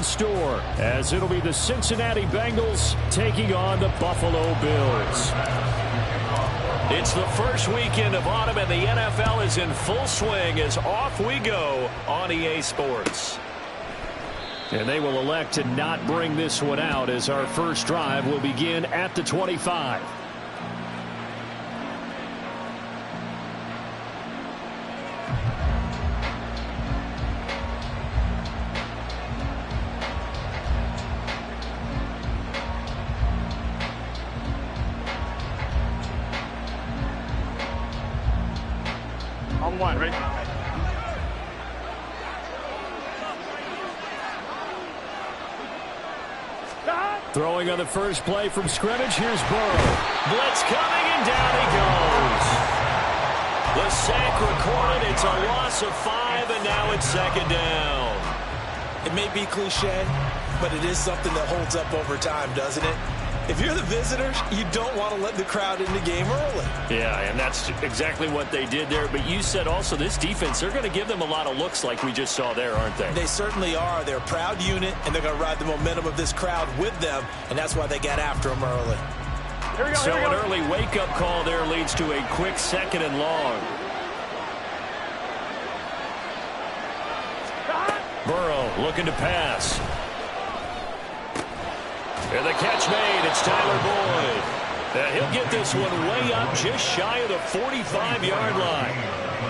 store, as it'll be the Cincinnati Bengals taking on the Buffalo Bills. It's the first weekend of autumn, and the NFL is in full swing as off we go on EA Sports. And they will elect to not bring this one out, as our first drive will begin at the 25. On one, ready? Throwing on the first play from scrimmage, here's Burrow. Blitz coming, and down he goes. The sack recorded. It's a loss of 5, and now it's second down. It may be cliche, but it is something that holds up over time, doesn't it? If you're the visitors, you don't want to let the crowd in the game early. Yeah, and that's exactly what they did there. But you said also this defense, they're going to give them a lot of looks like we just saw there, aren't they? They certainly are. They're a proud unit, and they're going to ride the momentum of this crowd with them, and that's why they got after them early. Here we go, So here we go. an early wake-up call there leads to a quick second and long. Burrow looking to pass. And the catch made. It's Tyler Boyd. He'll get this one way up just shy of the 45-yard line.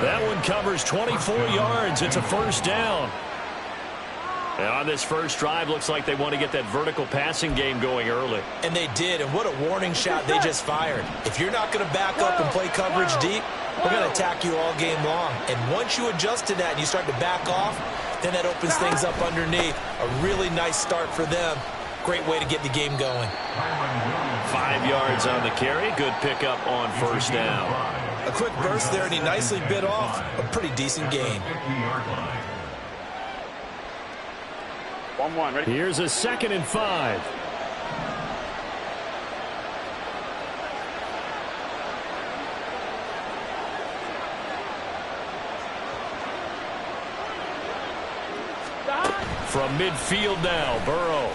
That one covers 24 yards. It's a first down. And on this first drive, looks like they want to get that vertical passing game going early. And they did, and what a warning shot they just fired. If you're not going to back up and play coverage deep, we're going to attack you all game long. And once you adjust to that and you start to back off, then that opens things up underneath. A really nice start for them. Great way to get the game going. 5 yards on the carry. Good pickup on first down. A quick burst there, and he nicely bit off a pretty decent gain. 1-1, ready? Here's a 2nd and 5. From midfield now, Burrow.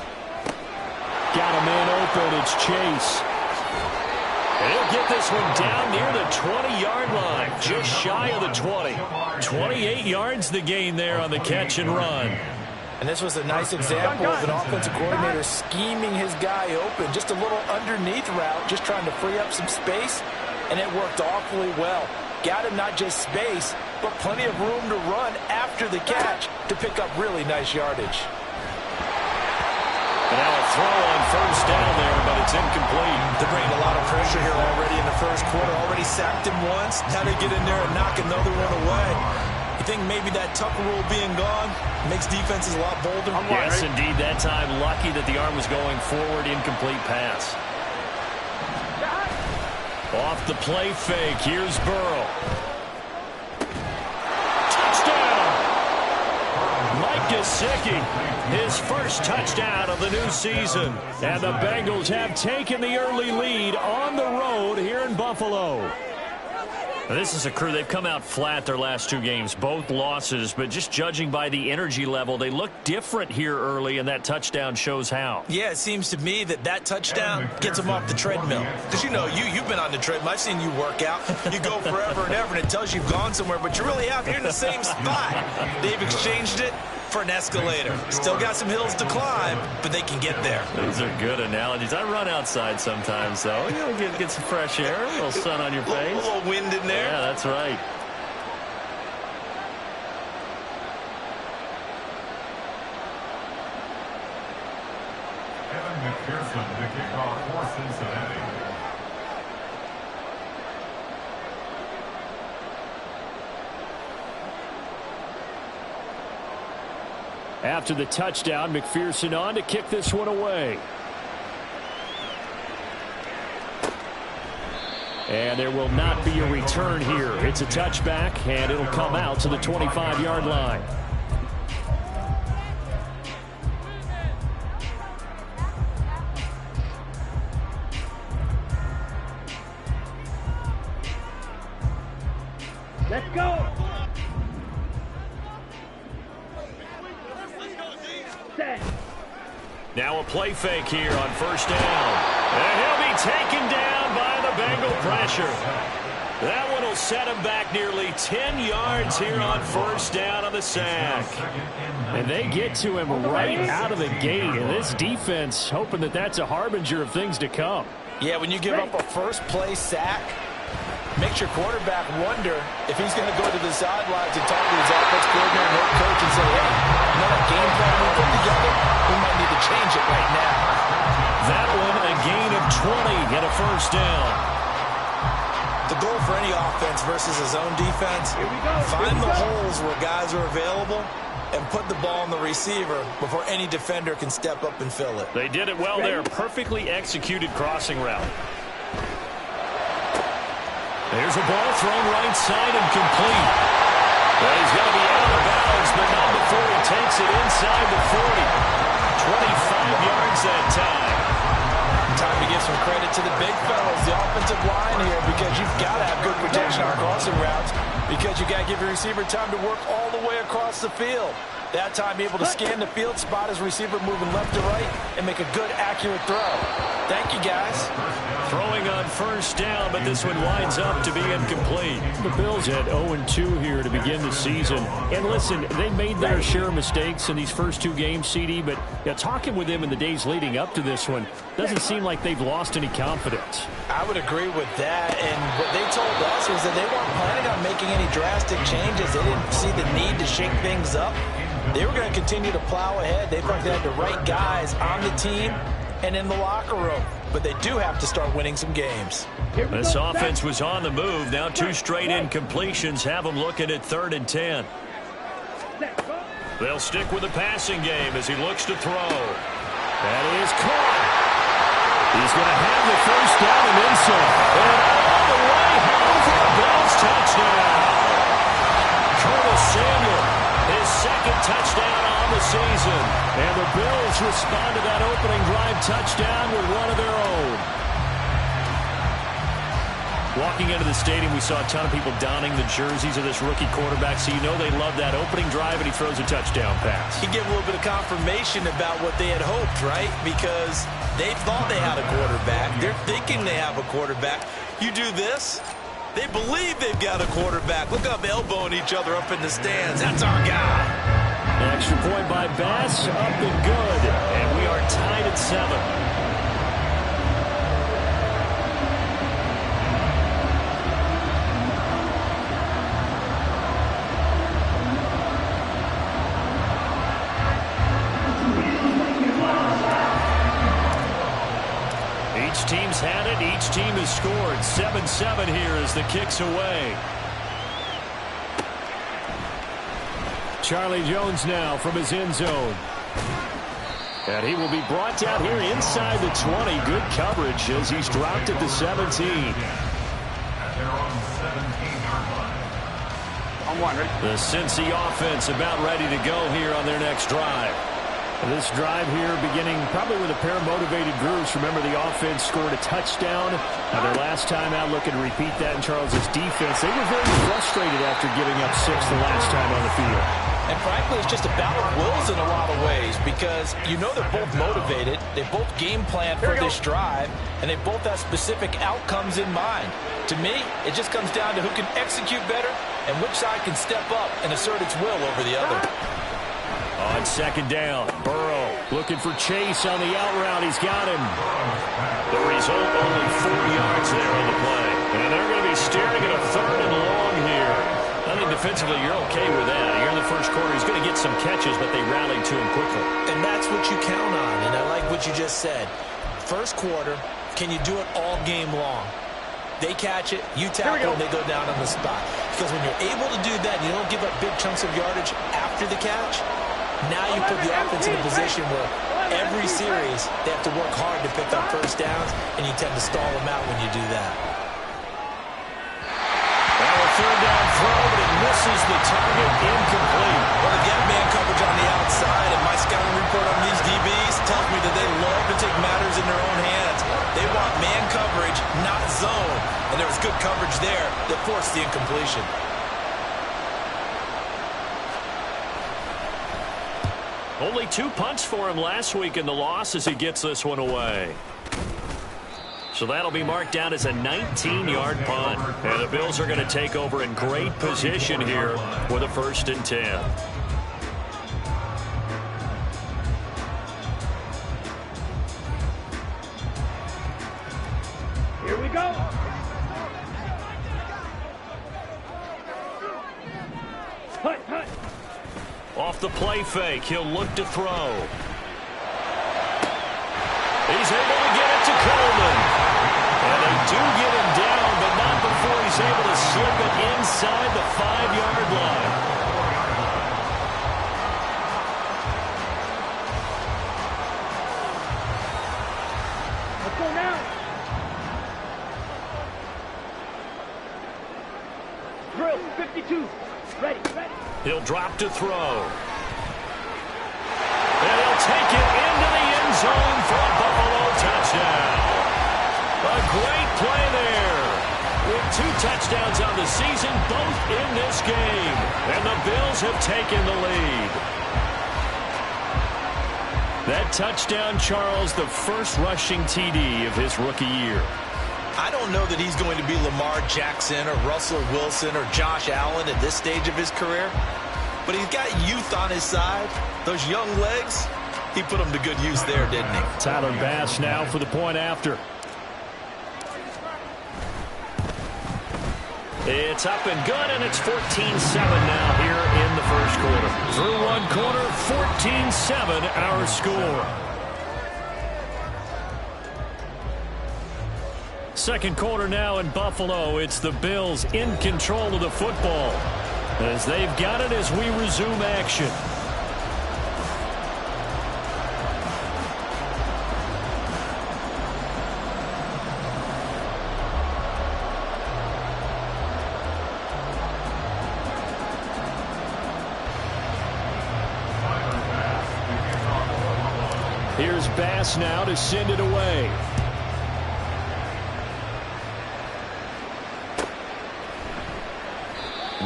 Got a man open. It's Chase. And he'll get this one down near the 20-yard line, just shy of the 20. 28 yards the gain there on the catch and run. And this was a nice example of an offensive coordinator scheming his guy open. Just a little underneath route, just trying to free up some space, and it worked awfully well. Got him not just space, but plenty of room to run after the catch to pick up really nice yardage. And now a throw on first down there, but it's incomplete. They're bringing a lot of pressure here already in the first quarter. Already sacked him once. Now they get in there and knock another one away. You think maybe that Tucker rule being gone makes defenses a lot bolder? Yes, indeed. That time, lucky that the arm was going forward. Incomplete pass. Off the play fake. Here's Burrow. Touchdown! Mike Gesicki, his first touchdown of the new season. And the Bengals have taken the early lead on the road here in Buffalo. This is a crew, they've come out flat their last 2 games, both losses, but just judging by the energy level, they look different here early, and that touchdown shows how. Yeah, it seems to me that touchdown gets them off the treadmill. Because, you know, you've been on the treadmill. I've seen you work out. You go forever and ever, and it tells you you've gone somewhere, but you're really out here in the same spot. They've exchanged it for an escalator. Still got some hills to climb, but they can get there. These are good analogies. I run outside sometimes, though. You know, get some fresh air, a little sun on your face. A little wind in there. Yeah, that's right. Evan McPherson to kick off for Cincinnati. After the touchdown, McPherson on to kick this one away. And there will not be a return here. It's a touchback, and it'll come out to the 25-yard line. Let's go. Set. Now a play fake here on first down. And he'll be taken down by the Bengal pressure. That one will set him back nearly 10 yards here on first down on the sack. And they get to him right out of the gate. And this defense hoping that that's a harbinger of things to come. Yeah, when you give up a first-play sack, makes your quarterback wonder if he's going to go to the sidelines and talk to his offense coordinator and head coach and say, hey, you know that game plan we put together? We might need to change it right now. That one, a gain of 20 and a first down. The goal for any offense versus a zone defense, find the holes where guys are available and put the ball on the receiver before any defender can step up and fill it. They did it well there. Perfectly executed crossing route. There's a ball thrown right side and complete. Well, he's going to be out of bounds, but not before he takes it inside the 40. 25 yards that time. Time to give some credit to the big fellas, the offensive line here, because you've got to have good protection on crossing routes, because you got to give your receiver time to work all the way across the field. That time able to scan the field, spot his receiver moving left to right, and make a good, accurate throw. Thank you, guys. Throwing on first down, but this one winds up to be incomplete. The Bills had 0-2 here to begin the season. And listen, they made their share of mistakes in these first two games, CD, but talking with them in the days leading up to this one, doesn't seem like they've lost any confidence. I would agree with that, and what they told us was that they weren't planning on making any drastic changes. They didn't see the need to shake things up. They were going to continue to plow ahead. They felt they had the right guys on the team and in the locker room. But they do have to start winning some games. This offense was on the move. Now two straight incompletions have them looking at 3rd and 10. They'll stick with the passing game as he looks to throw. That is caught. He's going to have the first down and then some. And all the way home for a Bills touchdown. Curtis Samuel, his 2nd touchdown on the season. And the Bills respond to that opening drive touchdown with one of their own. Walking into the stadium, we saw a ton of people donning the jerseys of this rookie quarterback, so you know they love that opening drive, and he throws a touchdown pass. He gave a little bit of confirmation about what they had hoped, right? Because they thought they had a quarterback. They're thinking they have a quarterback. You do this, they believe they've got a quarterback. Look up, elbowing each other up in the stands. That's our guy. An extra point by Bass, up and good. And we are tied at 7. Each team's had it. Each team has scored. 7-7 here as the kick's away. Charlie Jones now from his end zone. And he will be brought down here inside the 20. Good coverage as he's dropped at the 17. On one, ready? The Cincy offense about ready to go here on their next drive. This drive here beginning probably with a pair of motivated groups. Remember, the offense scored a touchdown. Now, their last time out looking to repeat that in Charles's defense. They were very frustrated after giving up 6 the last time on the field. And frankly, it's just a battle of wills in a lot of ways, because you know they're both motivated. They both game plan for this drive, and they both have specific outcomes in mind. To me, it just comes down to who can execute better and which side can step up and assert its will over the other. On 2nd down, Burrow looking for Chase on the out route. He's got him. The result, only 4 yards there on the play. And they're going to be staring at a 3rd and long here. I think defensively you're okay with that. Here in the first quarter, he's going to get some catches, but they rallied to him quickly. And that's what you count on, and I like what you just said. First quarter, can you do it all game long? They catch it, you tackle, and they go down on the spot. Because when you're able to do that, you don't give up big chunks of yardage after the catch. Now you put the offense in a position where every series they have to work hard to pick up first downs, and you tend to stall them out when you do that. Well, a 3rd down throw, but it misses the target, incomplete. Well, again, man coverage on the outside, and my scouting report on these DBs tells me that they love to take matters in their own hands. They want man coverage, not zone, and there was good coverage there that forced the incompletion. Only 2 punts for him last week in the loss as he gets this one away. So that'll be marked down as a 19-yard punt. And the Bills are going to take over in great position here with a 1st and 10. Here we go. Hut, hut. Off the play fake, he'll look to throw. He's able to get it to Coleman. And they do get him down, but not before he's able to slip it inside the 5-yard line. Let's go now. Drill, 52. Ready, ready. He'll drop to throw. And he'll take it into the end zone for a Buffalo touchdown. A great play there. With 2 touchdowns on the season, both in this game. And the Bills have taken the lead. That touchdown, Charles, the first rushing TD of his rookie year. I don't know that he's going to be Lamar Jackson or Russell Wilson or Josh Allen at this stage of his career. But he's got youth on his side. Those young legs, he put them to good use there, didn't he? Tyler Bass now for the point after. It's up and good, and it's 14-7 now here in the first quarter. Through 1 quarter, 14-7 our score. Second quarter now in Buffalo. It's the Bills in control of the football as they've got it as we resume action. Here's Bass now to send it away.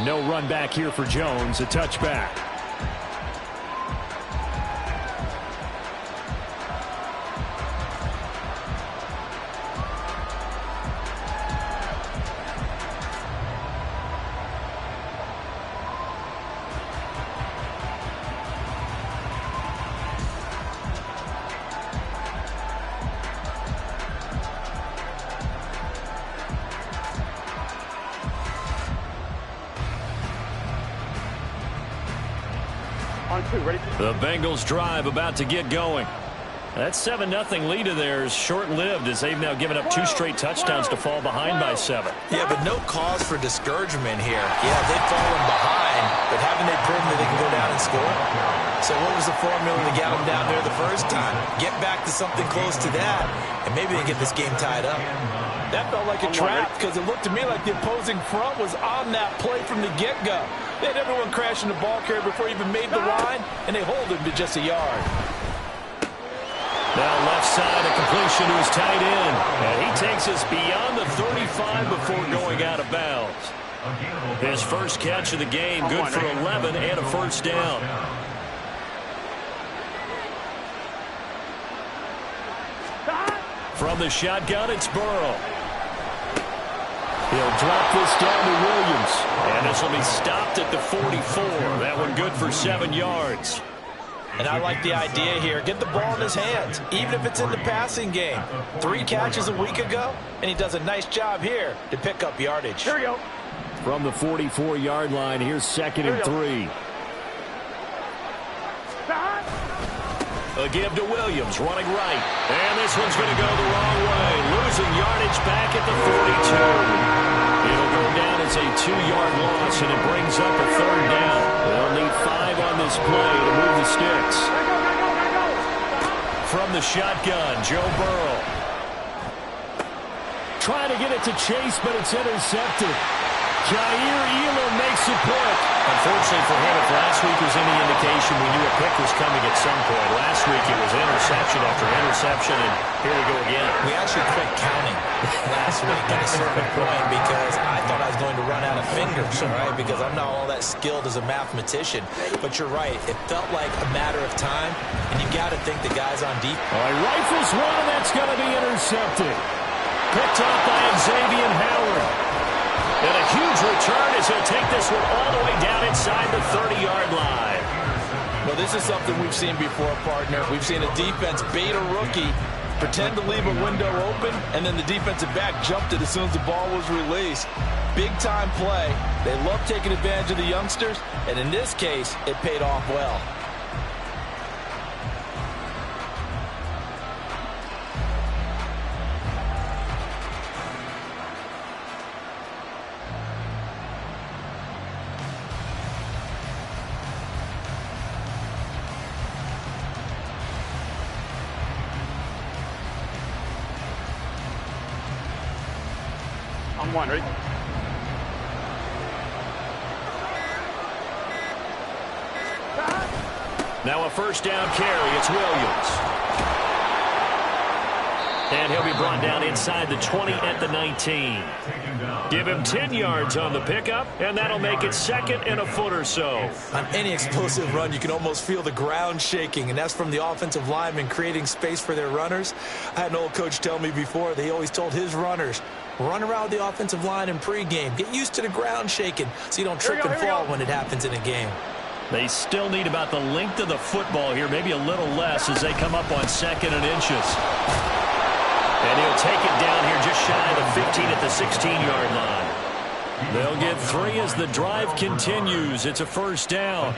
No run back here for Jones, a touchback. The Bengals drive about to get going. That 7-0 lead of theirs short-lived as they've now given up 2 straight touchdowns to fall behind by 7. Yeah, but no cause for discouragement here. Yeah, they've fallen behind, but haven't they proven that they can go down and score? So what was the formula to get them down there the first time? Get back to something close to that, and maybe they get this game tied up. That felt like a trap because it looked to me like the opposing front was on that play from the get-go. They had everyone crashing the ball carrier before he even made the line, and they hold him to just a yard. Now left side, a completion to his tight end. And he takes us beyond the 35 before going out of bounds. His first catch of the game, good for 11 and a first down. From the shotgun, it's Burrow. He'll drop this down to Williams. And this will be stopped at the 44. That one good for 7 yards. And I like the idea here. Get the ball in his hands, even if it's in the passing game. 3 catches a week ago, and he does a nice job here to pick up yardage. Here we go. From the 44-yard line, here's 2nd and 3. A give to Williams, running right. And this one's going to go the wrong way. Losing yardage back at the 42. It'll go down as a 2-yard loss, and it brings up a 3rd down. They'll need 5 on this play to move the sticks. From the shotgun, Joe Burrow. Trying to get it to Chase, but it's intercepted. Jair Elam makes a pick. Unfortunately for him, if last week was any indication, we knew a pick was coming at some point. Last week it was intercepted. interception after interception, and here we go again. We actually quit counting last week at a certain point because I thought I was going to run out of fingers, right? Because I'm not all that skilled as a mathematician. But you're right. It felt like a matter of time, and you got to think the guys on deep. All right, rifles one, and that's going to be intercepted. Picked off by Xavier Howard. And a huge return as he'll take this one all the way down inside the 30-yard line. Well, this is something we've seen before, partner. We've seen a defense bait a rookie, pretend to leave a window open, and then the defensive back jumped it as soon as the ball was released. Big-time play. They love taking advantage of the youngsters, and in this case, it paid off well. I'm one, ready? Now a first down carry. It's Williams. And he'll be brought down inside the 20 at the 19. Give him 10 yards on the pickup, and that'll make it second and a foot or so. On any explosive run, you can almost feel the ground shaking, and that's from the offensive linemen creating space for their runners. I had an old coach tell me before, he always told his runners, run around the offensive line in pregame. Get used to the ground shaking so you don't trip and fall when it happens in a game. They still need about the length of the football here, maybe a little less as they come up on 2nd and inches. And he'll take it down here just shy of the 15 at the 16-yard line. They'll get 3 as the drive continues. It's a first down.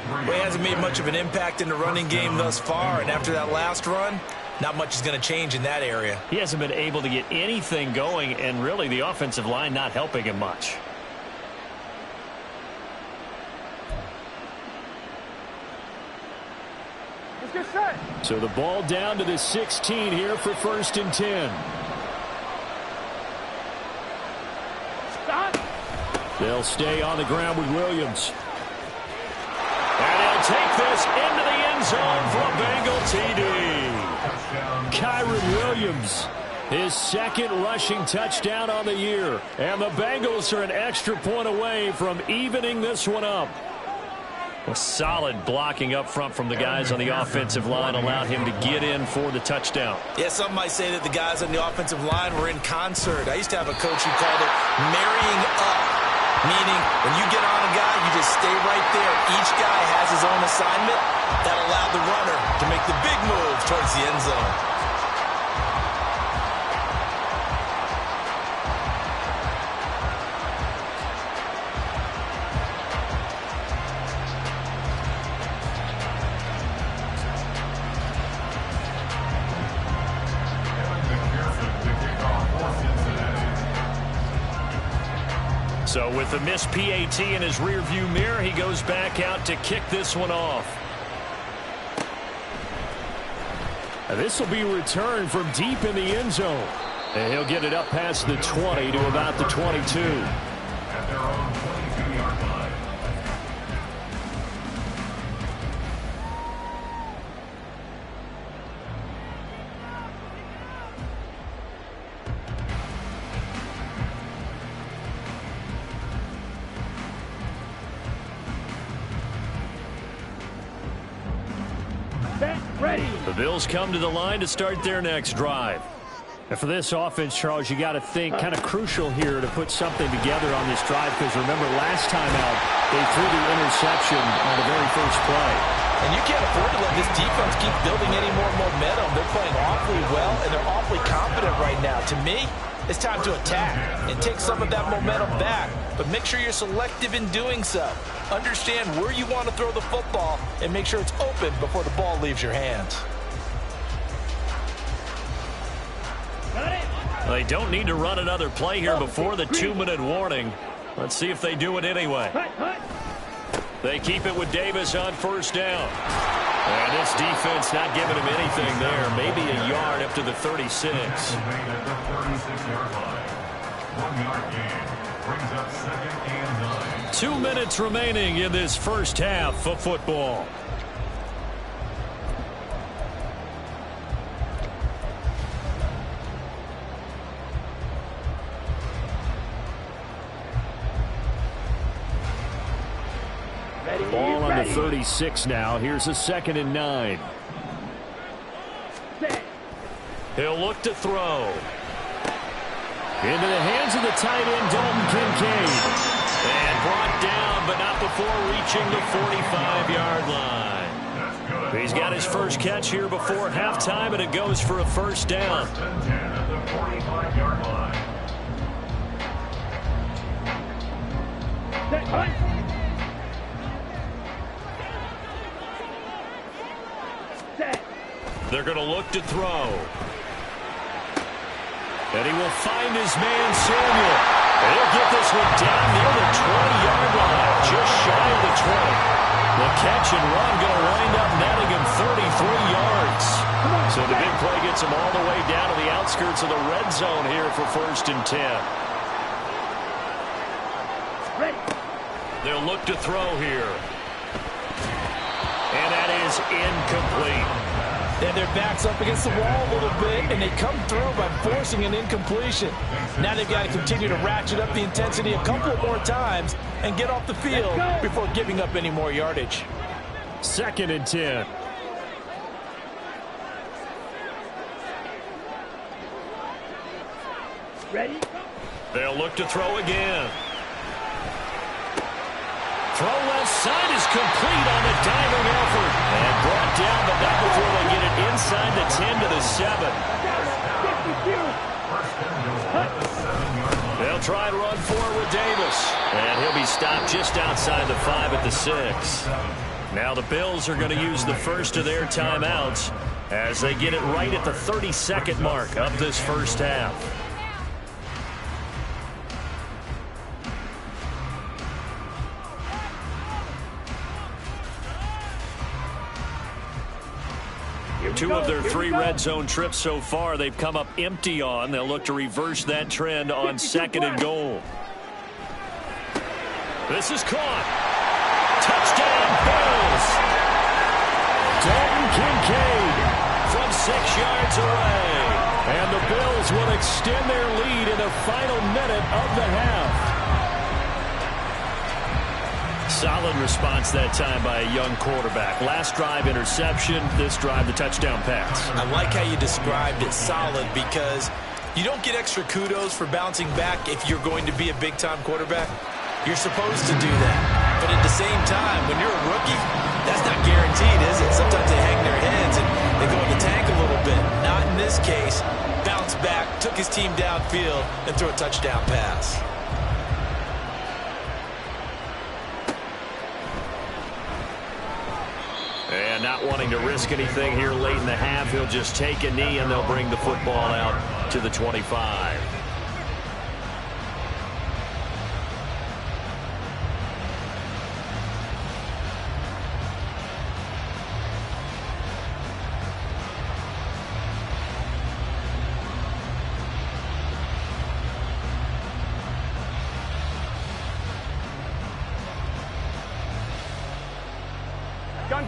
Well, he hasn't made much of an impact in the running game thus far, and after that last run, not much is going to change in that area. He hasn't been able to get anything going, and really the offensive line not helping him much. Let's get set. So the ball down to the 16 here for 1st and 10. Stop. They'll stay on the ground with Williams. And he'll take this into the end zone for a Bengal TD. Kyron Williams, his 2nd rushing touchdown on the year. And the Bengals are an extra point away from evening this one up. A solid blocking up front from the guys on the offensive line allowed him to get in for the touchdown. Yeah, some might say that the guys on the offensive line were in concert. I used to have a coach who called it marrying up, meaning when you get on a guy, you just stay right there. Each guy has his own assignment. That allowed the runner to make the big move towards the end zone. So with the missed PAT in his rearview mirror, he goes back out to kick this one off. This will be returned from deep in the end zone. And he'll get it up past the 20 to about the 22. At their own 22-yard line. Ready. The Bills come to the line to start their next drive. And for this offense, Charles, you got to think kind of crucial here to put something together on this drive, because remember last time out they threw the interception on the very first play. And you can't afford to let this defense keep building any more momentum. They're playing awfully well, and they're awfully confident right now. To me, it's time to attack and take some of that momentum back. But make sure you're selective in doing so. Understand where you want to throw the football and make sure it's open before the ball leaves your hands. Well, they don't need to run another play here before the 2-minute warning. Let's see if they do it anyway. They keep it with Davis on first down. And this defense not giving him anything there. Maybe a yard up to the 36. 1-yard gain. Brings up 2nd and 9. 2 minutes remaining in this first half of football. Ball on the 36 now. Here's a 2nd and 9. He'll look to throw. Into the hands of the tight end, Dalton Kincaid. And brought down, but not before reaching the 45-yard line. He's got his first catch here before halftime, and it goes for a first down. First and 10 at the 45-yard line. They're going to look to throw. And he will find his man, Samuel. And he'll get this one down near the 20-yard line, just shy of the 20. The catch and run going to wind up netting him 33 yards. So the big play gets him all the way down to the outskirts of the red zone here for 1st and 10. They'll look to throw here. And that is incomplete. And their back's up against the wall a little bit, and they come through by forcing an incompletion. Now they've got to continue to ratchet up the intensity a couple more times and get off the field before giving up any more yardage. 2nd and 10. Ready? They'll look to throw again. Throw left side is complete on the diving effort. And brought down, but not before they get it inside the 10 to the 7. They'll try and run forward with Davis. And he'll be stopped just outside the 5 at the 6. Now the Bills are going to use the first of their timeouts as they get it right at the 32nd mark of this first half. Two of their 3 red zone trips so far, they've come up empty on. They'll look to reverse that trend on 2nd and goal. This is caught. Touchdown, Bills. Dalton Kincaid from 6 yards away. And the Bills will extend their lead in the final minute of the half. Solid response that time by a young quarterback. Last drive, interception. This drive, the touchdown pass. I like how you described it, solid, because you don't get extra kudos for bouncing back if you're going to be a big-time quarterback. You're supposed to do that. But at the same time, when you're a rookie, that's not guaranteed, is it? Sometimes they hang their heads and they go in the tank a little bit. Not in this case. Bounced back, took his team downfield, and threw a touchdown pass. And not wanting to risk anything here late in the half, he'll just take a knee and they'll bring the football out to the 25.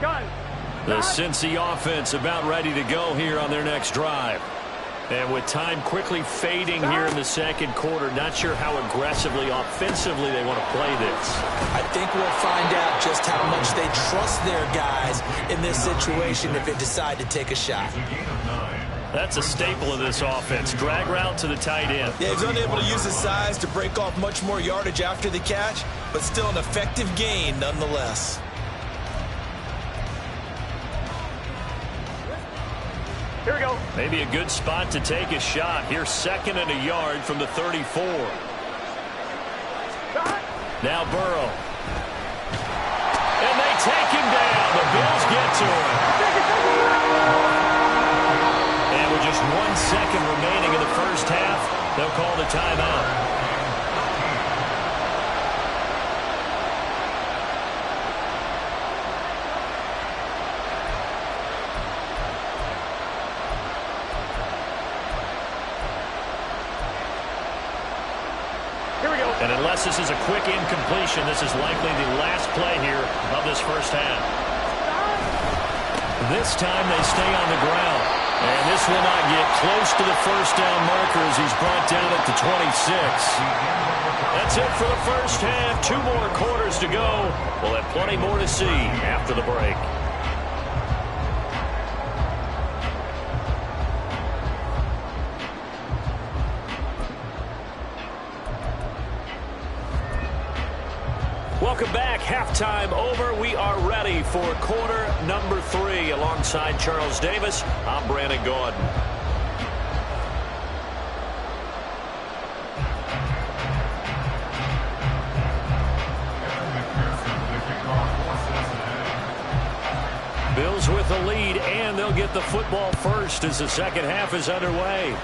Gun. The Cincy offense about ready to go here on their next drive. And with time quickly fading here in the second quarter, not sure how aggressively, offensively they want to play this. I think we'll find out just how much they trust their guys in this situation if they decide to take a shot. That's a staple of this offense. Drag route to the tight end. Yeah, he's unable to use his size to break off much more yardage after the catch, but still an effective gain nonetheless. Here we go. Maybe a good spot to take a shot. Here's 2nd and a yard from the 34. Now Burrow. And they take him down. The Bills get to him. And with just 1 second remaining in the first half, they'll call the timeout. And unless this is a quick incompletion, this is likely the last play here of this first half. This time they stay on the ground. And this This will not get close to the first down marker as he's brought down at the 26. That's it for the first half. 2 more quarters to go. We'll have plenty more to see after the break. Welcome back. Halftime over. We are ready for quarter number 3. Alongside Charles Davis, I'm Brandon Gordon. Bills with the lead, and they'll get the football first as the second half is underway.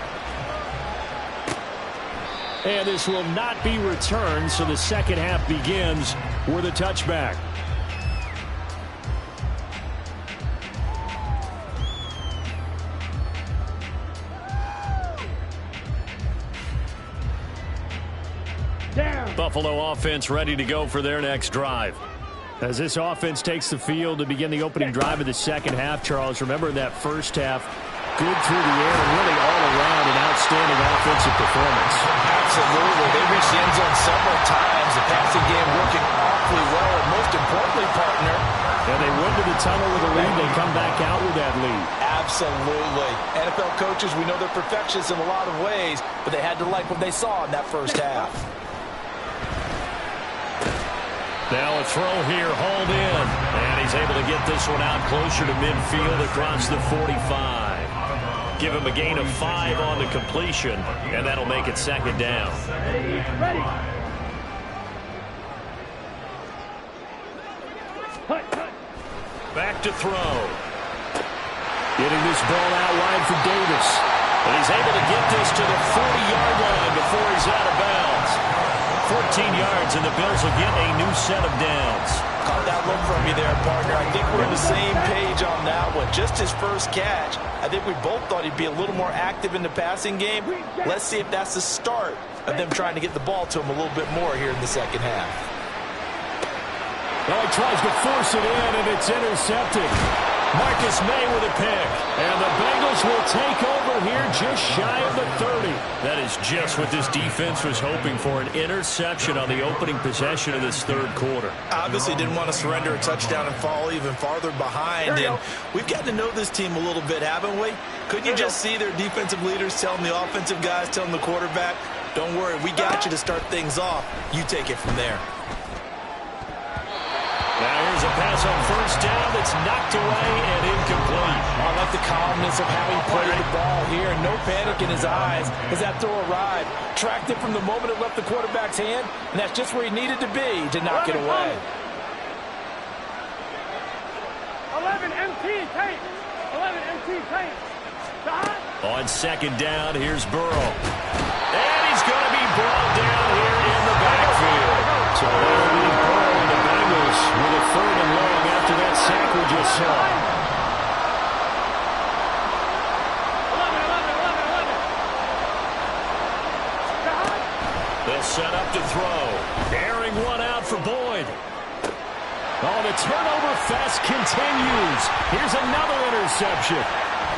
And this will not be returned, so the second half begins with a touchback. Buffalo offense ready to go for their next drive. As this offense takes the field to begin the opening drive of the second half, Charles, remember that first half, good through the air and really all around an outstanding offensive performance. Absolutely. They reached the end zone several times. The passing game working awfully well, and most importantly, partner. And they went to the tunnel with a lead. They come back out with that lead. Absolutely. NFL coaches, we know they're perfectionists in a lot of ways, but they had to like what they saw in that first half. Now a throw here, hauled in. And he's able to get this one out closer to midfield across the 45. Give him a gain of 5 on the completion, and that'll make it second down. Ready. Back to throw. Getting this ball out wide for Davis. And he's able to get this to the 40-yard line before he's out of bounds. 14 yards, and the Bills will get a new set of downs. Caught that look from you there, partner. I think we're on the same page on that one. Just his first catch. I think we both thought he'd be a little more active in the passing game. Let's see if that's the start of them trying to get the ball to him a little bit more here in the second half. Well, he tries to force it in, and it's intercepted. Marcus May with a pick. And the Bengals will take over here just shy of the 30. That is just what this defense was hoping for, an interception on the opening possession of this third quarter. Obviously didn't want to surrender a touchdown and fall even farther behind. And we've gotten to know this team a little bit, haven't we? Couldn't you just see their defensive leaders telling the offensive guys, telling the quarterback, don't worry, we got you to start things off. You take it from there. Now here's a pass on first down that's knocked away and incomplete. I like the calmness of how he played the ball here. No panic in his eyes as that throw arrived. Tracked it from the moment it left the quarterback's hand, and that's just where he needed to be to knock it away. 11 MT tape. 11 MT tape. On second down, here's Burrow. And he's going to be brought down here in the backfield. So that'll be Burrow and the Bengals with a 3rd and long after that sack we just saw. 11. They'll set up to throw. Airing one out for Boyd. Oh, the turnover fest continues. Here's another interception.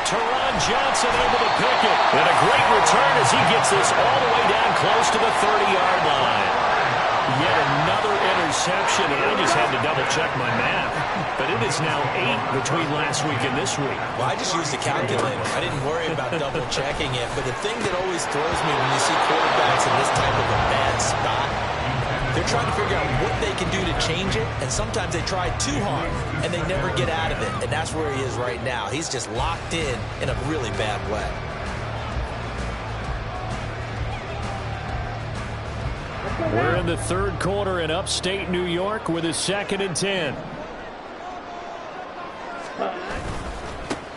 Teron Johnson able to pick it. And a great return as he gets this all the way down close to the 30-yard line. Yet another interception, and I just had to double-check my math. But it is now 8 between last week and this week. Well, I just used a calculator. I didn't worry about double-checking it. But the thing that always throws me when you see quarterbacks in this type of a bad spot, they're trying to figure out what they can do to change it, and sometimes they try too hard, and they never get out of it. And that's where he is right now. He's just locked in a really bad way. We're in the third quarter in upstate New York with a 2nd and 10.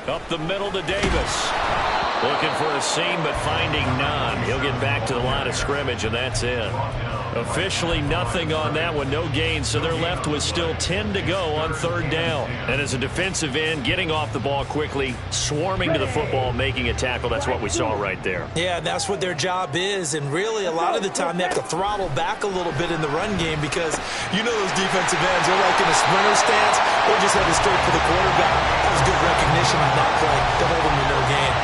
Up the middle to Davis. Looking for a seam, but finding none. He'll get back to the line of scrimmage, and that's it. Officially nothing on that one, no gain, so they're left with still 10 to go on 3rd down. And as a defensive end, getting off the ball quickly, swarming to the football, making a tackle, that's what we saw right there. Yeah, that's what their job is, and really a lot of the time they have to throttle back a little bit in the run game because you know those defensive ends, they're like in a sprinter stance, or just headed straight for the quarterback. That was good recognition on that play to hold them to no gain.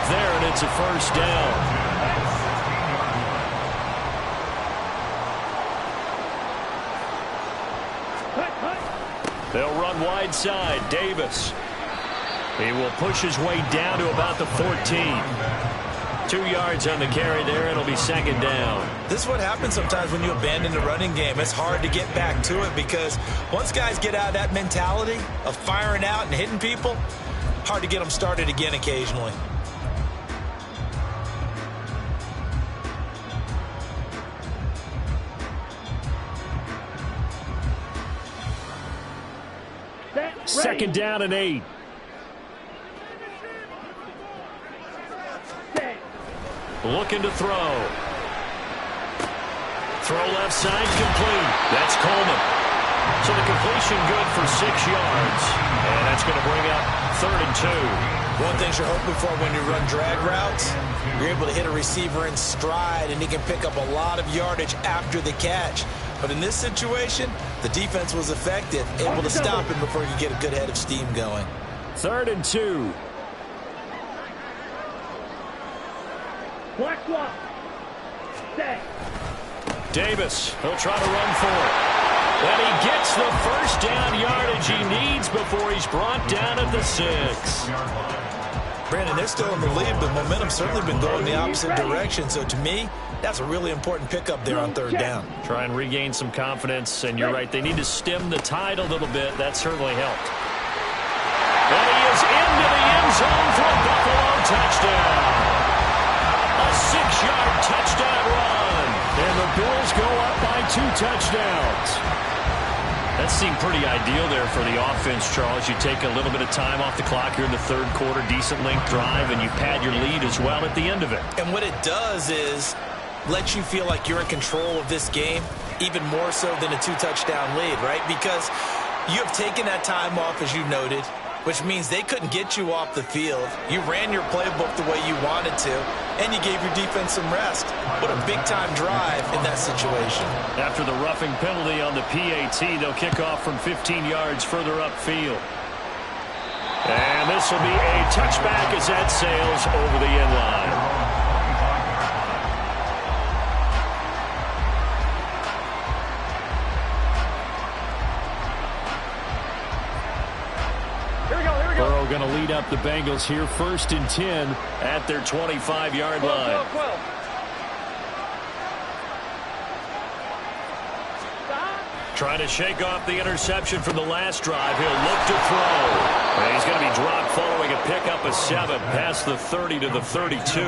up there, and it's a first down. They'll run wide side. Davis. He will push his way down to about the 14. 2 yards on the carry there. It'll be second down. This is what happens sometimes when you abandon the running game. It's hard to get back to it because once guys get out of that mentality of firing out and hitting people, hard to get them started again occasionally. Second down and 8. Looking to throw. Throw left side, complete. That's Coleman. So the completion good for 6 yards. And that's going to bring up 3rd and 2. One thing you're hoping for when you run drag routes, you're able to hit a receiver in stride, and he can pick up a lot of yardage after the catch. But in this situation, the defense was effective, able to stop him before he could get a good head of steam going. 3rd and 2. Black one. Stay. Davis, he'll try to run for it. And he gets the first down yardage he needs before he's brought down at the 6. Brandon, they're still in the lead, but momentum's certainly been going the opposite direction. So to me, that's a really important pickup there on 3rd down. Try and regain some confidence, and you're right. They need to stem the tide a little bit. That certainly helped. And he is into the end zone for a Buffalo touchdown. A 6-yard touchdown run. And the Bills go up by 2 touchdowns. That seemed pretty ideal there for the offense, Charles. You take a little bit of time off the clock here in the 3rd quarter, decent length drive, and you pad your lead as well at the end of it. And what it does is let you feel like you're in control of this game, even more so than a 2-touchdown lead, right? Because you have taken that time off, as you noted, which means they couldn't get you off the field. You ran your playbook the way you wanted to, and you gave your defense some rest. What a big-time drive in that situation. After the roughing penalty on the PAT, they'll kick off from 15 yards further upfield. And this will be a touchback as that sails over the end line. Burrow going to lead up the Bengals here, 1st and 10 at their 25-yard line. 12. Trying to shake off the interception from the last drive. He'll look to throw. And he's going to be dropped following a pickup of 7 past the 30 to the 32.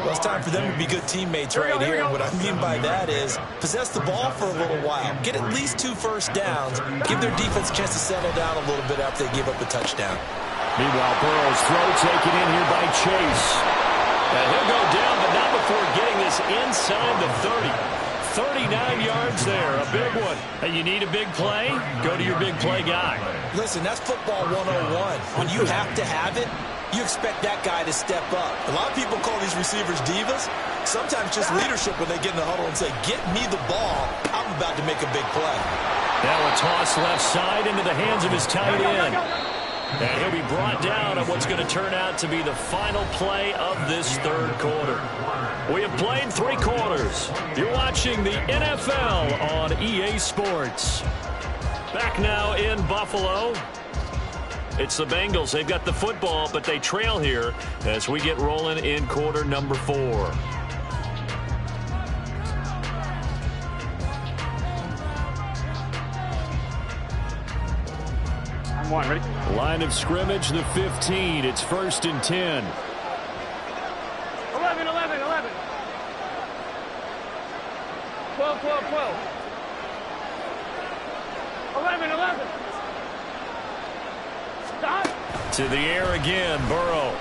Well, it's time for them to be good teammates right here. What I mean by that is possess the ball for a little while. Get at least 2 first downs. Give their defense a chance to settle down a little bit after they give up a touchdown. Meanwhile, Burrow's throw taken in here by Chase. And he'll go down, but not before getting this inside the 30. 39 yards there, a big one. And you need a big play? Go to your big play guy. Listen, that's football 101. When you have to have it, you expect that guy to step up. A lot of people call these receivers divas. Sometimes just leadership when they get in the huddle and say, get me the ball. I'm about to make a big play. Now a toss left side into the hands of his tight end. And he'll be brought down at what's going to turn out to be the final play of this 3rd quarter. We have played 3 quarters. You're watching the NFL on EA Sports. Back now in Buffalo. It's the Bengals. They've got the football, but they trail here as we get rolling in quarter number 4. I'm one. Ready? Line of scrimmage, the 15. It's 1st and 10. 11. 12. 11. Stop. To the air again, Burrow.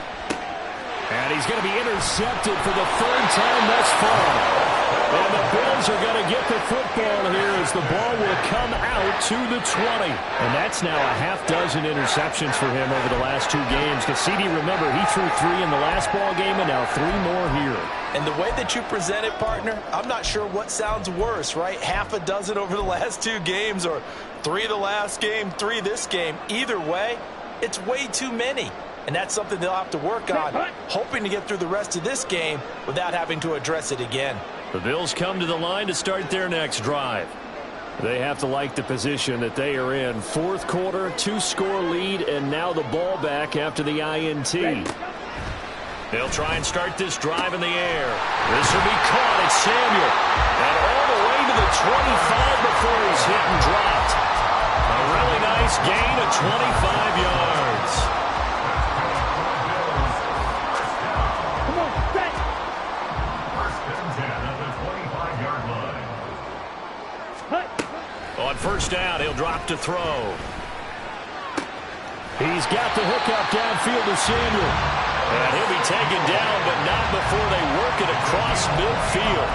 And he's going to be intercepted for the 3rd time thus far. And the Bills are going to get the football here as the ball will come out to the 20. And that's now a half dozen interceptions for him over the last 2 games. Because CD, remember, he threw 3 in the last ball game and now 3 more here. And the way that you present it, partner, I'm not sure what sounds worse, right? Half a dozen over the last 2 games or 3 the last game, 3 this game. Either way, it's way too many. and that's something they'll have to work on, hoping to get through the rest of this game without having to address it again. The Bills come to the line to start their next drive. They have to like the position that they are in. Fourth quarter, 2-score lead, and now the ball back after the INT. They'll try and start this drive in the air. This will be caught. It's Samuel. And all the way to the 25 before he's hit and dropped. A really nice gain of 25 yards. Come on, set. First and 10 at the 25-yard line. On first down, he'll drop to throw. He's got the hookup downfield to Samuel. And he'll be taken down, but not before they work it across midfield.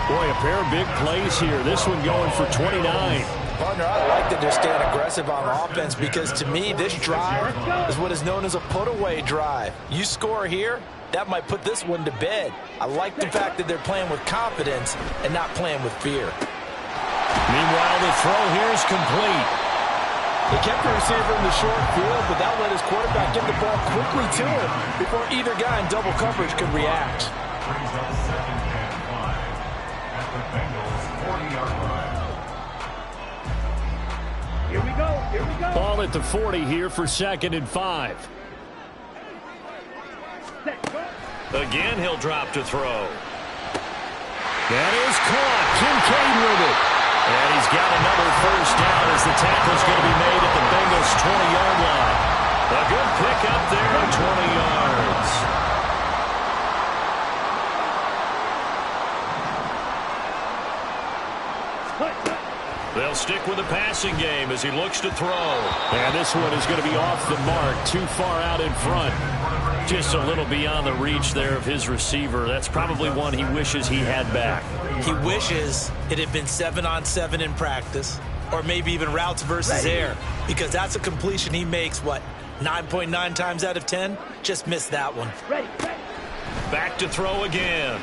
Boy, a pair of big plays here. This one going for 29. Partner, I like that they're staying aggressive on offense because to me, this drive is what is known as a put-away drive. You score here, that might put this one to bed. I like the fact that they're playing with confidence and not playing with fear. Meanwhile, the throw here is complete. He kept the receiver in the short field, but that let his quarterback get the ball quickly to him before either guy in double coverage could react. Brings up second and 5 at the Bengals' 40-yard line. Here we go. Here we go. Ball at the 40 here for 2nd and 5. Set, go. Again, he'll drop to throw. That is caught. Kincaid with it. And he's got another first down as the tackle's going to be made at the Bengals' 20-yard line. A good pickup there of 20 yards. They'll stick with the passing game as he looks to throw. And this one is going to be off the mark, too far out in front. Just a little beyond the reach there of his receiver. That's probably one he wishes he had back. He wishes it had been 7-on-7 in practice, or maybe even routes versus air, because that's a completion he makes, 9.9 times out of 10? Just missed that one. Ready. Back to throw again.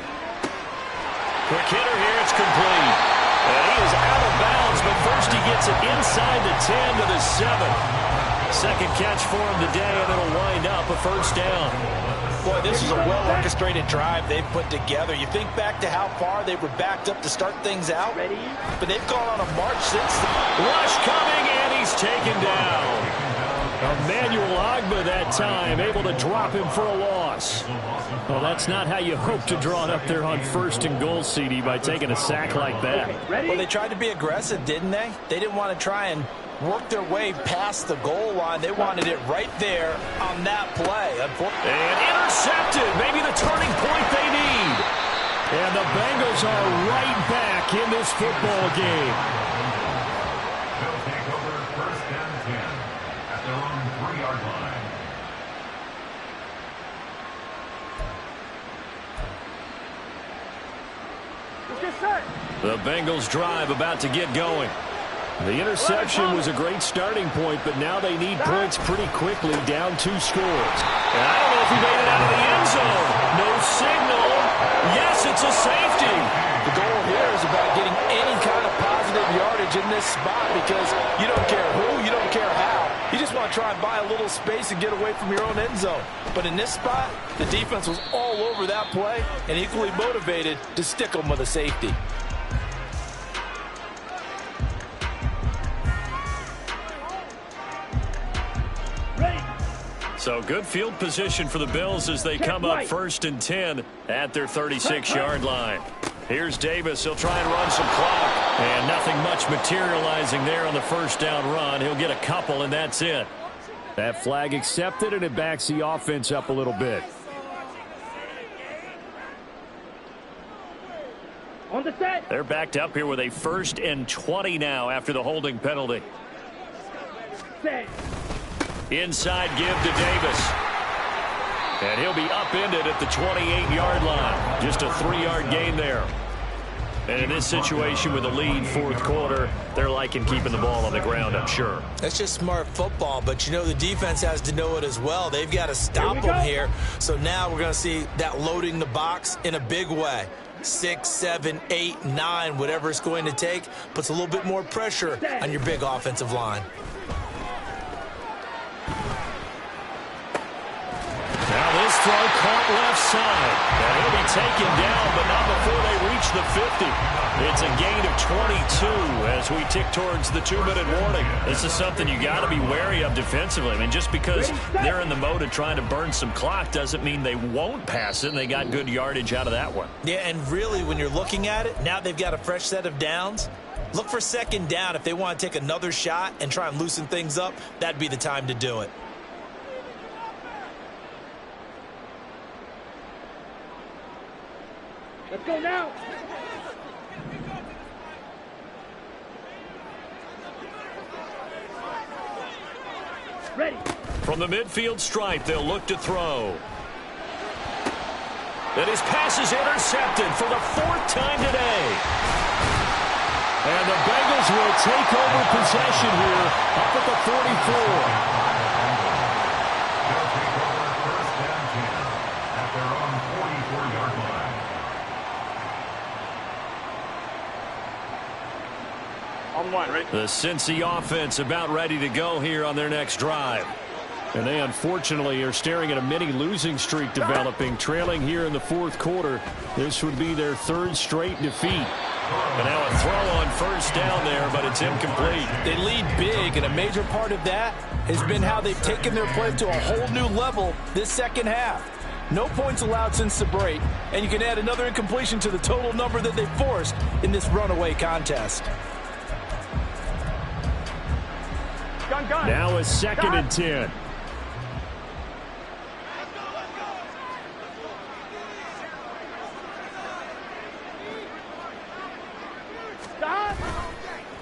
Quick hitter here, it's complete. And he is out of bounds, but first he gets it inside the 10 to the 7. Second catch for him today, and it'll wind up a first down. Boy, this is a well-orchestrated drive they've put together. You think back to how far they were backed up to start things out, but they've gone on a march since. Rush coming, and he's taken down. Emmanuel Ogbah that time, able to drop him for a loss. Well, that's not how you hope to draw it up there on 1st and goal, CD, by taking a sack like that. Well, they tried to be aggressive, didn't they? They didn't want to try and work their way past the goal line. They wanted it right there on that play. And intercepted. Maybe the turning point they need. And the Bengals are right back in this football game. They'll take over 1st and 10 at their own 3-yard line. Let's get set. The Bengals drive about to get going. The interception was a great starting point, but now they need points pretty quickly, down 2 scores. And I don't know if he made it out of the end zone. No signal. Yes, it's a safety. The goal here is about getting any kind of positive yardage in this spot because you don't care who, you don't care how. You just want to try and buy a little space and get away from your own end zone. But in this spot, the defense was all over that play and equally motivated to stick them with a safety. So good field position for the Bills as they come up 1st and 10 at their 36-yard line. Here's Davis. He'll try and run some clock. And nothing much materializing there on the first down run. He'll get a couple, and that's it. That flag accepted, and it backs the offense up a little bit. On the set. They're backed up here with a 1st and 20 now after the holding penalty. Set. Inside give to Davis. And he'll be upended at the 28-yard line. Just a 3-yard gain there. And in this situation with a lead, 4th quarter, they're liking keeping the ball on the ground, I'm sure. That's just smart football, but you know the defense has to know it as well. They've got to stop them here. So now we're going to see that loading the box in a big way. 6, 7, 8, 9, whatever it's going to take, puts a little bit more pressure on your big offensive line. left side. And he'll be taken down, but not before they reach the 50. It's a gain of 22 as we tick towards the 2-minute warning. This is something you got to be wary of defensively. I mean, just because they're in the mode of trying to burn some clock doesn't mean they won't pass it, and they got good yardage out of that one. Yeah, and really, when you're looking at it, now they've got a fresh set of downs. Look for second down. If they want to take another shot and try and loosen things up, that'd be the time to do it. Let's go now. Ready. From the midfield stripe, they'll look to throw. And his pass is intercepted for the 4th time today. And the Bengals will take over possession here up at the 44. They'll take over first and 10 at their own 44-yard line. On one, right? The Cincy offense about ready to go here on their next drive. And they unfortunately are staring at a mini losing streak developing, trailing here in the 4th quarter. This would be their 3rd straight defeat. And now a throw on first down there, but it's incomplete. They lead big, and a major part of that has been how they've taken their play to a whole new level this second half. No points allowed since the break, and you can add another incompletion to the total number that they forced in this runaway contest. Gun. Now a 2nd and 10.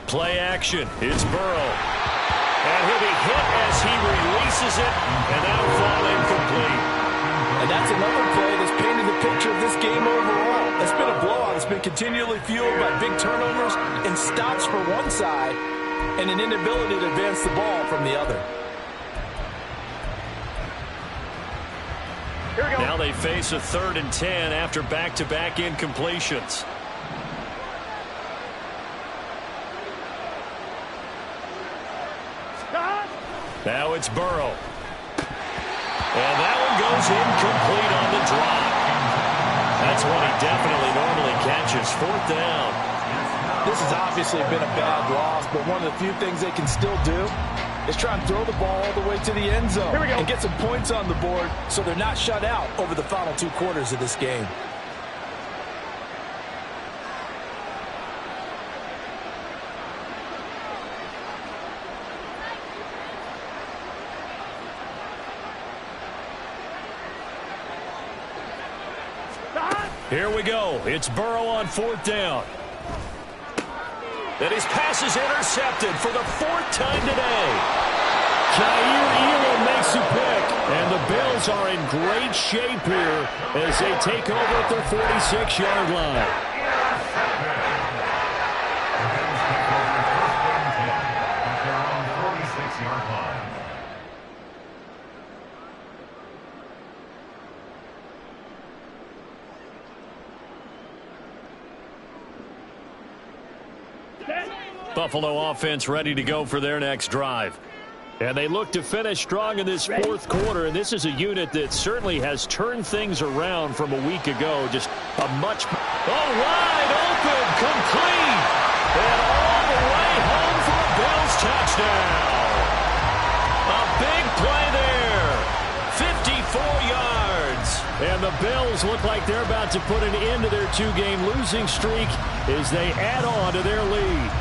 Play action. It's Burrow. And he'll be hit as he releases it, and that'll fall incomplete. And that's another play that's painted the picture of this game overall. It's been a blowout. It's been continually fueled by big turnovers and stops for one side and an inability to advance the ball from the other. Here we go. Now they face a 3rd and 10 after back-to-back incompletions. Now it's Burrow. And that one goes incomplete on the drop. That's one he definitely normally catches. 4th down. This has obviously been a bad loss, but one of the few things they can still do is try and throw the ball all the way to the end zone and get some points on the board so they're not shut out over the final 2 quarters of this game. Here we go. It's Burrow on 4th down. And his pass is intercepted for the 4th time today. Jair Elam makes a pick. And the Bills are in great shape here as they take over at their 46-yard line. At their own 46-yard line. Buffalo offense ready to go for their next drive. And they look to finish strong in this 4th quarter, and this is a unit that certainly has turned things around from a week ago. Just a much... wide open, complete, and all the way home for a Bills touchdown. A big play there, 54 yards. And the Bills look like they're about to put an end to their 2-game losing streak as they add on to their lead.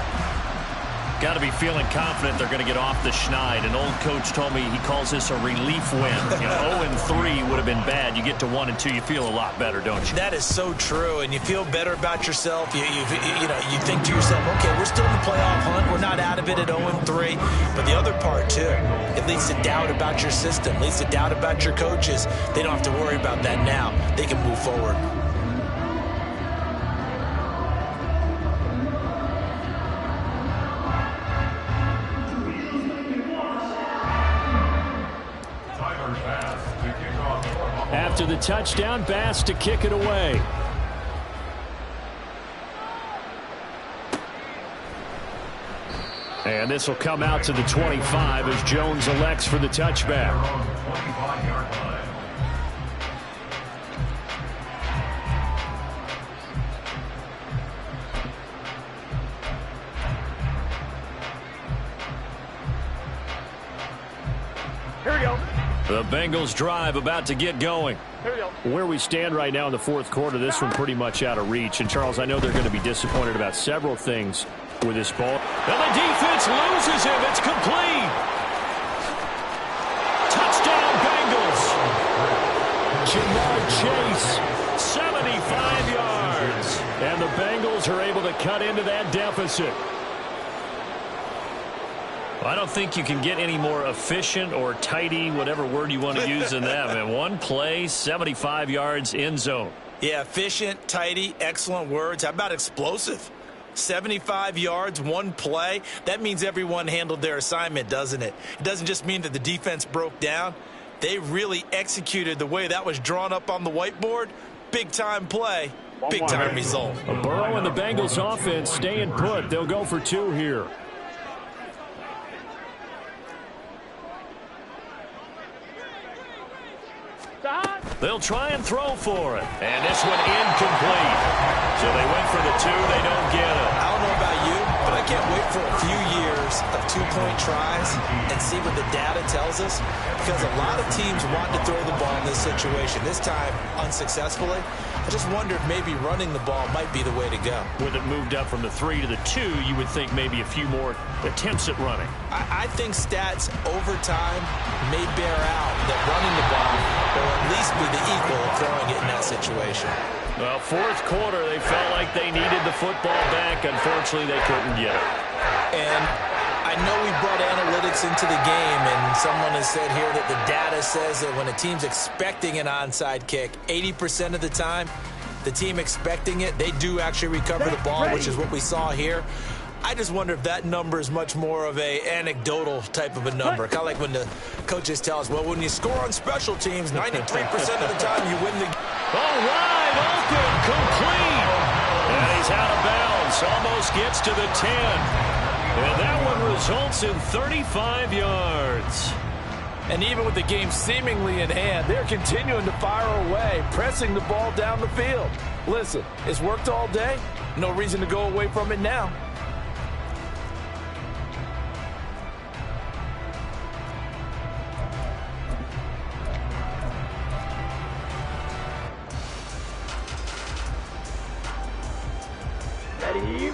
Got to be feeling confident they're going to get off the schneid. An old coach told me he calls this a relief win. 0-3 would have been bad. You get to 1-2, you feel a lot better, don't you? That is so true, and you feel better about yourself. You think to yourself, okay, we're still in the playoff hunt. We're not out of it at 0-3. But the other part, too, it leads to doubt about your system, leads to doubt about your coaches. They don't have to worry about that now. They can move forward. After the touchdown, Bass to kick it away. And this will come out to the 25 as Jones elects for the touchback. Bengals drive about to get going. Where we stand right now in the fourth quarter, this one pretty much out of reach. And, Charles, I know they're going to be disappointed about several things with this ball. And the defense loses him. It's complete. Touchdown, Bengals. Jamar Chase. 75 yards. And the Bengals are able to cut into that deficit. I don't think you can get any more efficient or tidy, whatever word you want to use in that, man. One play, 75 yards, end zone. Yeah, efficient, tidy, excellent words. How about explosive? 75 yards, one play. That means everyone handled their assignment, doesn't it? It doesn't just mean that the defense broke down. They really executed the way that was drawn up on the whiteboard. Big-time play, big-time result. Burrow and the Bengals offense staying put. They'll go for two here. They'll try and throw for it. And this one incomplete. So they went for the two. They don't get it. I don't know about you, but I can't wait for a few years of two-point tries and see what the data tells us. Because a lot of teams want to throw the ball in this situation. This time, unsuccessfully. I just wonder if maybe running the ball might be the way to go. With it moved up from the 3 to the 2, you would think maybe a few more attempts at running. I think stats over time may bear out that running the ball will at least be the equal of throwing it in that situation. Well, fourth quarter, they felt like they needed the football back. Unfortunately, they couldn't get it. And I know we brought analytics into the game, and someone has said here that the data says that when a team's expecting an onside kick, 80% of the time, the team expecting it, they do actually recover the ball, which is what we saw here. I just wonder if that number is much more of a anecdotal type of a number. Kind of like when the coaches tell us, well, when you score on special teams, 93% of the time you win the game. Oh, wide open, complete. And he's out of bounds, almost gets to the 10. And that one results in 35 yards. And even with the game seemingly in hand, they're continuing to fire away, pressing the ball down the field. Listen, it's worked all day. No reason to go away from it now.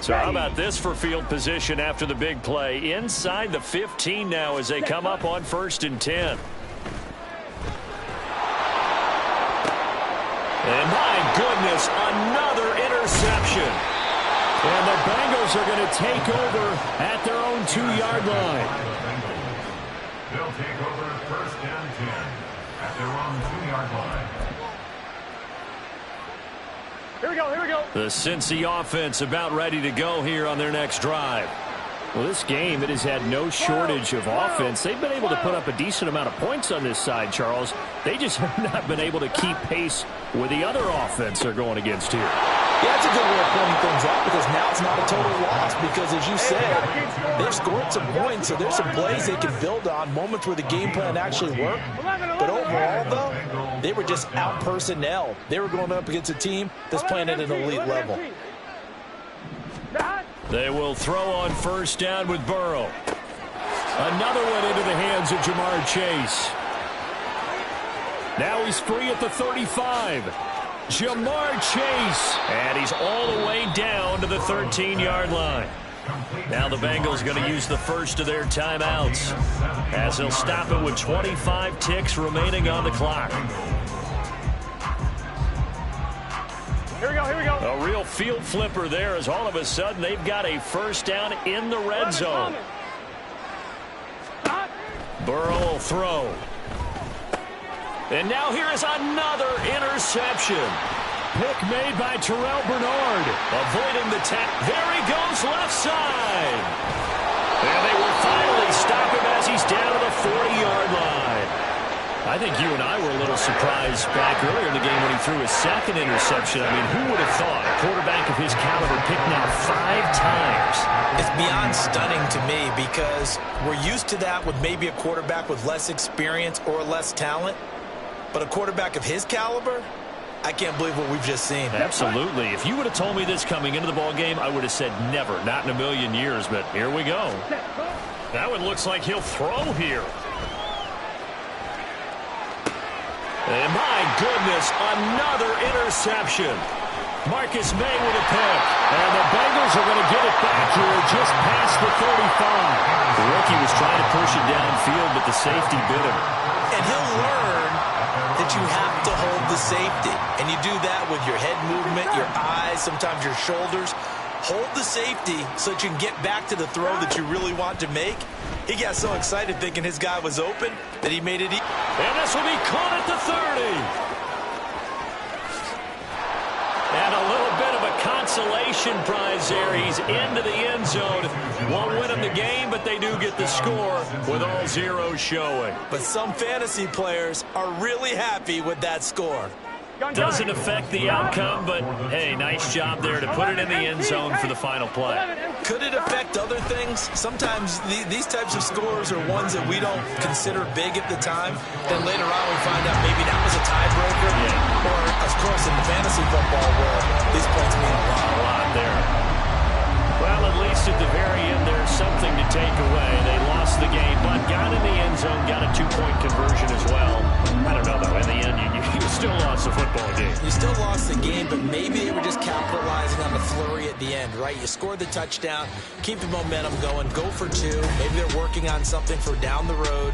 So how about this for field position after the big play? Inside the 15 now as they come up on 1st and 10. And my goodness, another interception. And the Bengals are going to take over at their own 2-yard line. They'll take over 1st and 10 at their own 2-yard line. Here we go, here we go. The Cincy offense about ready to go here on their next drive. Well, this game, it has had no shortage of offense. They've been able to put up a decent amount of points on this side, Charles. They just have not been able to keep pace with the other offense they're going against here. Yeah, that's a good way of pointing things out because now it's not a total loss because, as you said, they've scored some points, so there's some plays they can build on, moments where the game plan actually worked. But overall, though, they were just out-personnel. They were going up against a team that's playing at an elite level. They will throw on 1st down with Burrow. Another one into the hands of Jamar Chase. Now he's free at the 35. Jamar Chase. And he's all the way down to the 13-yard line. Now the Bengals going to use the first of their timeouts as they'll stop it with 25 ticks remaining on the clock. Here we go, here we go. A real field flipper there as all of a sudden they've got a 1st down in the red zone. Burrow will throw. And now here is another interception. Pick made by Terrell Bernard. Avoiding the tackle. There he goes left side. And they will finally stop him as he's down to the 40-yard line. I think you and I were a little surprised back earlier in the game when he threw his 2nd interception. I mean, who would have thought a quarterback of his caliber picked now 5 times? It's beyond stunning to me because we're used to that with maybe a quarterback with less experience or less talent. But a quarterback of his caliber, I can't believe what we've just seen. Absolutely. If you would have told me this coming into the ball game, I would have said never, not in a million years. But here we go. That one looks like he'll throw here. And my goodness, another interception. Marcus May with a pick. And the Bengals are going to get it back here just past the 35. The rookie was trying to push it downfield, but the safety bit him. And he'll learn that you have to hold the safety. And you do that with your head movement, your eyes, sometimes your shoulders. Hold the safety so that you can get back to the throw that you really want to make. He got so excited thinking his guy was open that he made it. And this will be caught at the 30. And a little bit of a consolation prize there. He's into the end zone. Won't win them the game, but they do get the score with all zeros showing. But some fantasy players are really happy with that score. Doesn't affect the outcome, but, hey, nice job there to put it in the end zone for the final play. Could it affect other things? Sometimes these types of scores are ones that we don't consider big at the time. Then later on we find out maybe that was a tiebreaker. Yeah. Or, of course, in the fantasy football world, these points mean a lot. A lot there. Well, at least at the very end, there's something to take away. They lost the game, but got in the end zone, got a 2-point conversion as well. I don't know, though. In the end, you still lost the football game. You still lost the game, but maybe they were just capitalizing on the flurry at the end, right? You scored the touchdown, keep the momentum going, go for 2. Maybe they're working on something for down the road.